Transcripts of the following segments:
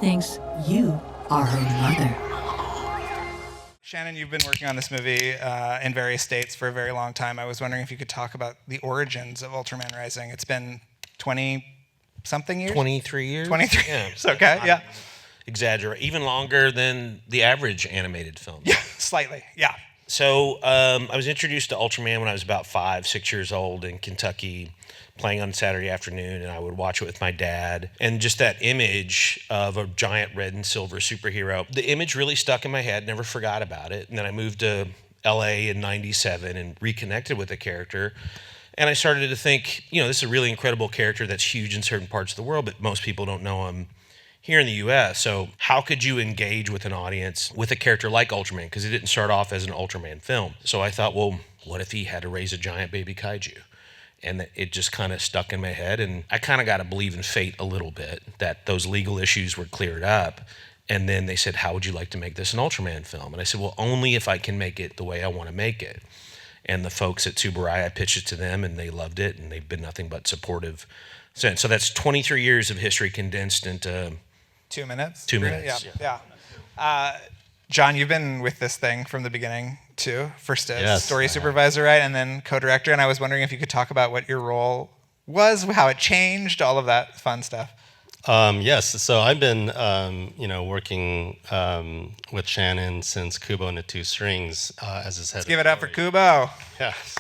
thinks you are her mother. Shannon, you've been working on this movie in various states for a very long time. I was wondering if you could talk about the origins of Ultraman Rising. It's been 20-something years? 23 years. 23 Yeah. years, okay, yeah. Exaggerate. Even longer than the average animated film. Yeah, slightly, yeah. So I was introduced to Ultraman when I was about 5-6 years old in Kentucky, playing on Saturday afternoon, and I would watch it with my dad. And just that image of a giant red and silver superhero, the image really stuck in my head, never forgot about it. And then I moved to LA in 97 and reconnected with the character. And I started to think, this is a really incredible character that's huge in certain parts of the world, but most people don't know him here in the US. So how could you engage with an audience with a character like Ultraman? Because it didn't start off as an Ultraman film. So I thought, well, what if he had to raise a giant baby kaiju? And it just kind of stuck in my head. And I kind of got to believe in fate a little bit, that those legal issues were cleared up. And then they said, how would you like to make this an Ultraman film? And I said, well, only if I can make it the way I want to make it. And the folks at Tsuburaya, I pitched it to them, and they loved it, and they've been nothing but supportive since. So that's 23 years of history condensed into 2 minutes? 2 minutes. Yeah. John, you've been with this thing from the beginning, too. First as story I supervisor, right? And then co-director. And I was wondering if you could talk about what your role was, how it changed, all of that fun stuff. Yes, so I've been, working with Shannon since Kubo and the Two Strings as his head. Let's give it up for Kubo. Yes.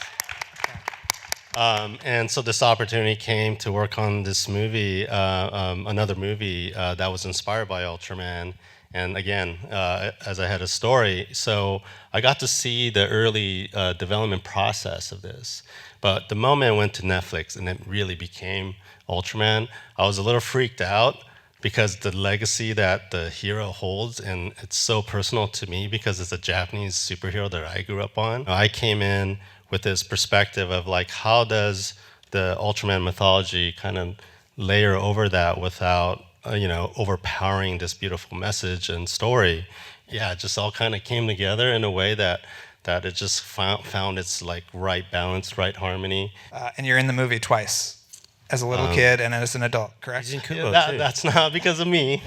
And so this opportunity came to work on this movie, another movie that was inspired by Ultraman. And again, as I had a story, so I got to see the early development process of this. But the moment I went to Netflix and it really became Ultraman, I was a little freaked out because the legacy that the hero holds, and it's so personal to me because it's a Japanese superhero that I grew up on. I came in with this perspective of like, how does the Ultraman mythology kind of layer over that without, overpowering this beautiful message and story? Yeah, it just all kind of came together in a way that it just found its like right balance, right harmony. And you're in the movie twice, as a little kid and as an adult, correct? He's in Kubo, too. That's not because of me.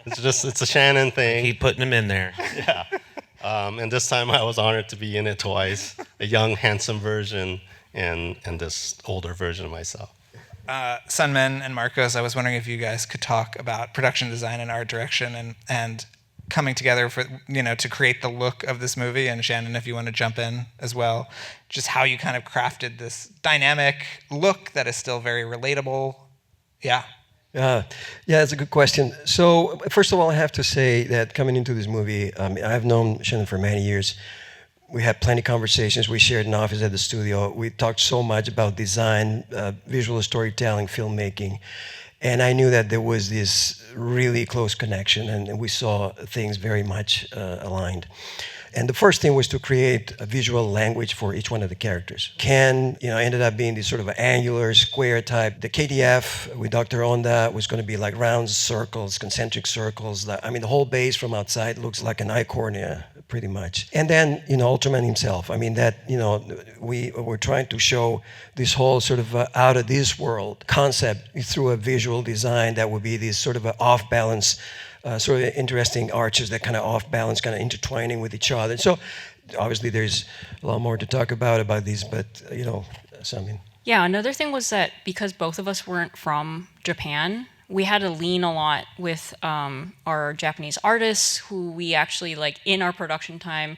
It's a Shannon thing. Keep putting him in there. Yeah. And this time I was honored to be in it twice. A young, handsome version and this older version of myself. Sunmin and Marcos, I was wondering if you guys could talk about production design and art direction and coming together for to create the look of this movie. And Shannon, if you want to jump in as well, just how you kind of crafted this dynamic look that is still very relatable. Yeah. Yeah, it's a good question. So first of all, I have to say that coming into this movie, I've known Shannon for many years. We had plenty of conversations. We shared an office at the studio. We talked so much about design, visual storytelling, filmmaking. And I knew that there was this really close connection, and we saw things very much aligned. And the first thing was to create a visual language for each one of the characters. Ken, ended up being this sort of angular, square type. The KDF with Dr. Onda was going to be like round circles, concentric circles. The whole base from outside looks like an eye cornea, pretty much. And then, Ultraman himself. We were trying to show this whole sort of out of this world concept through a visual design that would be this sort of off balance, sort of interesting arches that kind of off balance, kind of intertwining with each other. So obviously there's a lot more to talk about these, but Sunmin. Yeah, another thing was that because both of us weren't from Japan, we had to lean a lot with our Japanese artists who we actually, in our production time,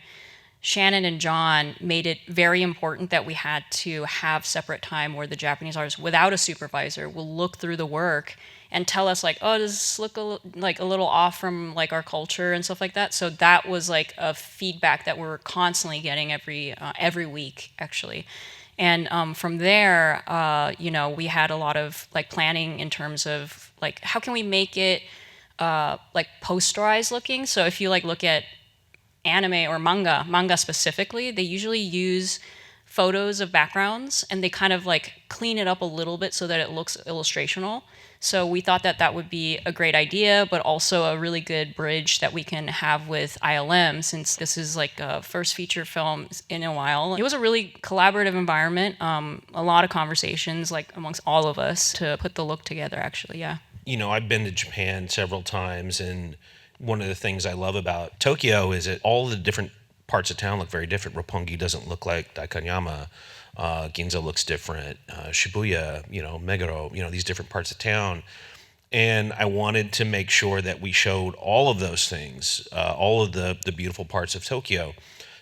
Shannon and John made it very important that we had to have separate time where the Japanese artists, without a supervisor, will look through the work and tell us does this look a little off from our culture and stuff like that. So that was a feedback that we're constantly getting every week actually. And from there, we had a lot of planning in terms of how can we make it posterized looking. So if you look at anime or manga specifically, they usually use photos of backgrounds and they kind of clean it up a little bit so that it looks illustrational. So we thought that would be a great idea, but also a really good bridge that we can have with ILM, since this is a first feature film in a while. It was a really collaborative environment, a lot of conversations amongst all of us to put the look together, actually, yeah. I've been to Japan several times, and one of the things I love about Tokyo is that all the different parts of town look very different. Roppongi doesn't look like Daikanyama. Ginza looks different. Shibuya, Meguro, these different parts of town. And I wanted to make sure that we showed all of those things, all of the beautiful parts of Tokyo.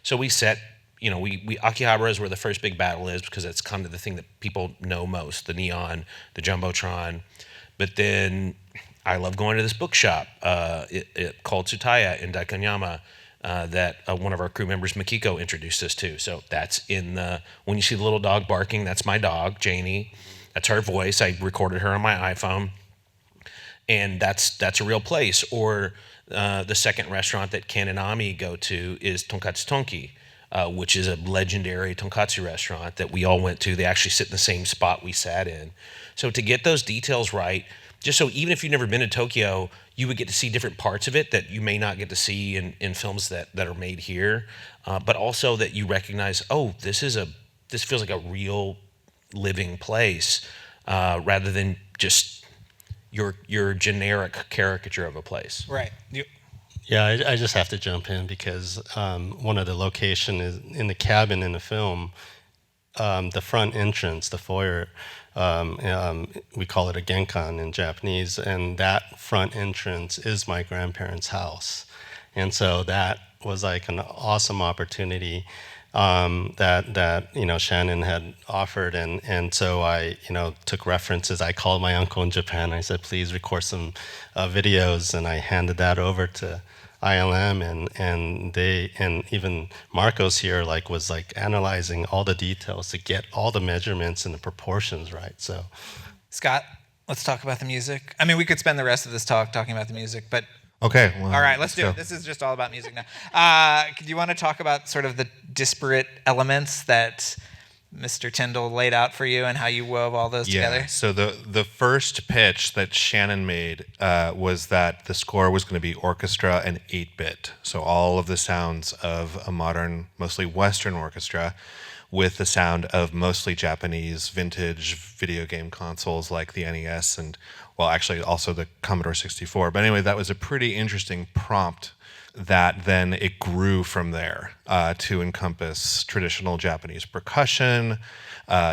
So we set, we Akihabara is where the first big battle is, because that's kind of the thing that people know most, the neon, the jumbotron. But then I love going to this bookshop called Tsutaya in Daikanyama that one of our crew members, Makiko, introduced us to. So that's when you see the little dog barking, that's my dog, Janie. That's her voice. I recorded her on my iPhone. And that's a real place. Or the second restaurant that Ken and Ami go to is Tonkatsu Tonki, which is a legendary tonkatsu restaurant that we all went to. They actually sit in the same spot we sat in. So to get those details right, just so even if you've never been to Tokyo, you would get to see different parts of it that you may not get to see in films that are made here, but also that you recognize, this feels like a real living place, rather than just your generic caricature of a place. Right. Yeah, I just have to jump in because one of the location is in the cabin in the film, the front entrance, the foyer, we call it a genkan in Japanese, and that front entrance is my grandparents' house. And so that was like an awesome opportunity that Shannon had offered, and so I took references. I called my uncle in Japan. I said, please record some videos, and I handed that over to ILM, and even Marcos here was analyzing all the details to get all the measurements and the proportions right. So, Scott, let's talk about the music. I mean, we could spend the rest of this talk talking about the music, but okay. Well, all right, let's do go. it. This is just all about music now. Do you want to talk about sort of the disparate elements that Mr. Tindle laid out for you and how you wove all those together? So the first pitch that Shannon made was that the score was going to be orchestra and 8-bit. So all of the sounds of a modern, mostly Western orchestra with the sound of mostly Japanese vintage video game consoles like the NES and, well, actually also the Commodore 64. But anyway, that was a pretty interesting prompt that then it grew from there to encompass traditional Japanese percussion,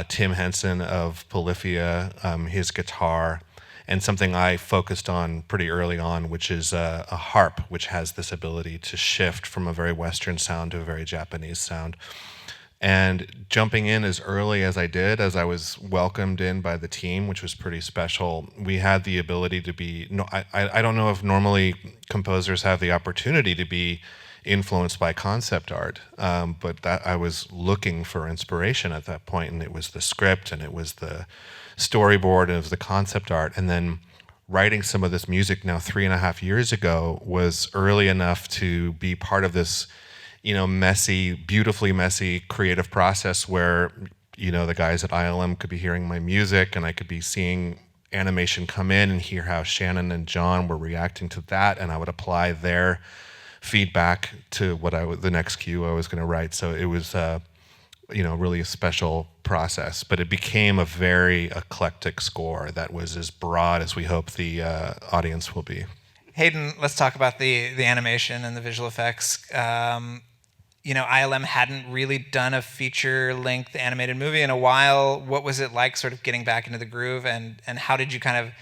Tim Henson of Polyphia, his guitar, and something I focused on pretty early on, which is a harp, which has this ability to shift from a very Western sound to a very Japanese sound. And jumping in as early as I did, as I was welcomed in by the team, which was pretty special, we had the ability to be, I don't know if normally composers have the opportunity to be influenced by concept art, but that I was looking for inspiration at that point, and it was the script, and it was the storyboard, and it was the concept art, and then writing some of this music now 3.5 years ago was early enough to be part of this messy, beautifully messy creative process where, the guys at ILM could be hearing my music and I could be seeing animation come in and hear how Shannon and John were reacting to that, and I would apply their feedback to the next cue I was going to write. So it was, really a special process, but it became a very eclectic score that was as broad as we hope the audience will be. Hayden, let's talk about the animation and the visual effects. ILM hadn't really done a feature-length animated movie in a while. What was it like sort of getting back into the groove, and how did you kind of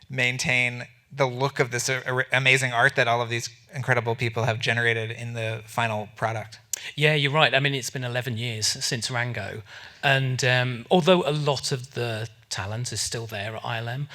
maintain the look of this amazing art that all of these incredible people have generated in the final product? Yeah, you're right. I mean, it's been 11 years since Rango, and although a lot of the talent is still there at ILM,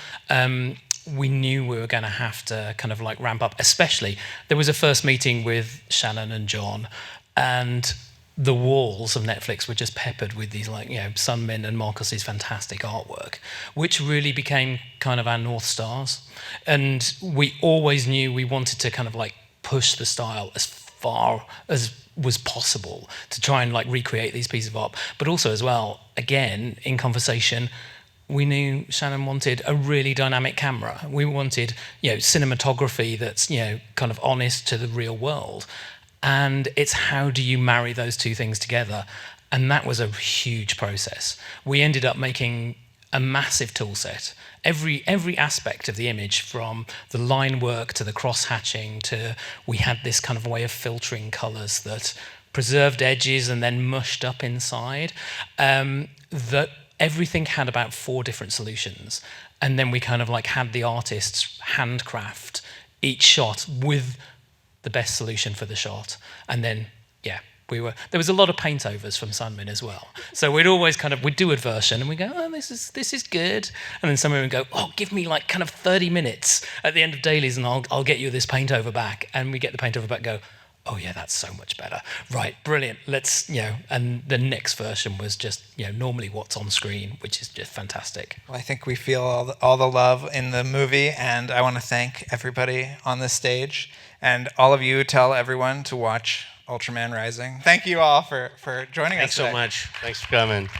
we knew we were going to have to kind of ramp up. Especially, there was a first meeting with Shannon and John, and the walls of Netflix were just peppered with these Sunmin and Marcos's fantastic artwork, which really became kind of our North Stars. And we always knew we wanted to kind of push the style as far as was possible to try and recreate these pieces of art. But also as well, again, in conversation, we knew Shannon wanted a really dynamic camera. We wanted, cinematography that's, kind of honest to the real world. And it's how do you marry those two things together? And that was a huge process. We ended up making a massive tool set. Every aspect of the image, from the line work to the cross hatching to, we had this kind of way of filtering colors that preserved edges and then mushed up inside, that everything had about 4 different solutions. And then we kind of like had the artists handcraft each shot with the best solution for the shot. And then, yeah, there was a lot of paint overs from Sunmin as well. So we'd always we'd do a version and we go, oh, this is good. And then someone would go, oh, give me like kind of 30 minutes at the end of dailies and I'll get you this paint over back. And we get the paint over back and go, oh yeah, that's so much better. Right, brilliant. Let's, and the next version was just, normally what's on screen, which is just fantastic. Well, I think we feel all the love in the movie, and I want to thank everybody on this stage, and all of you tell everyone to watch Ultraman Rising. Thank you all for joining us Thanks so today. much. Thanks for coming.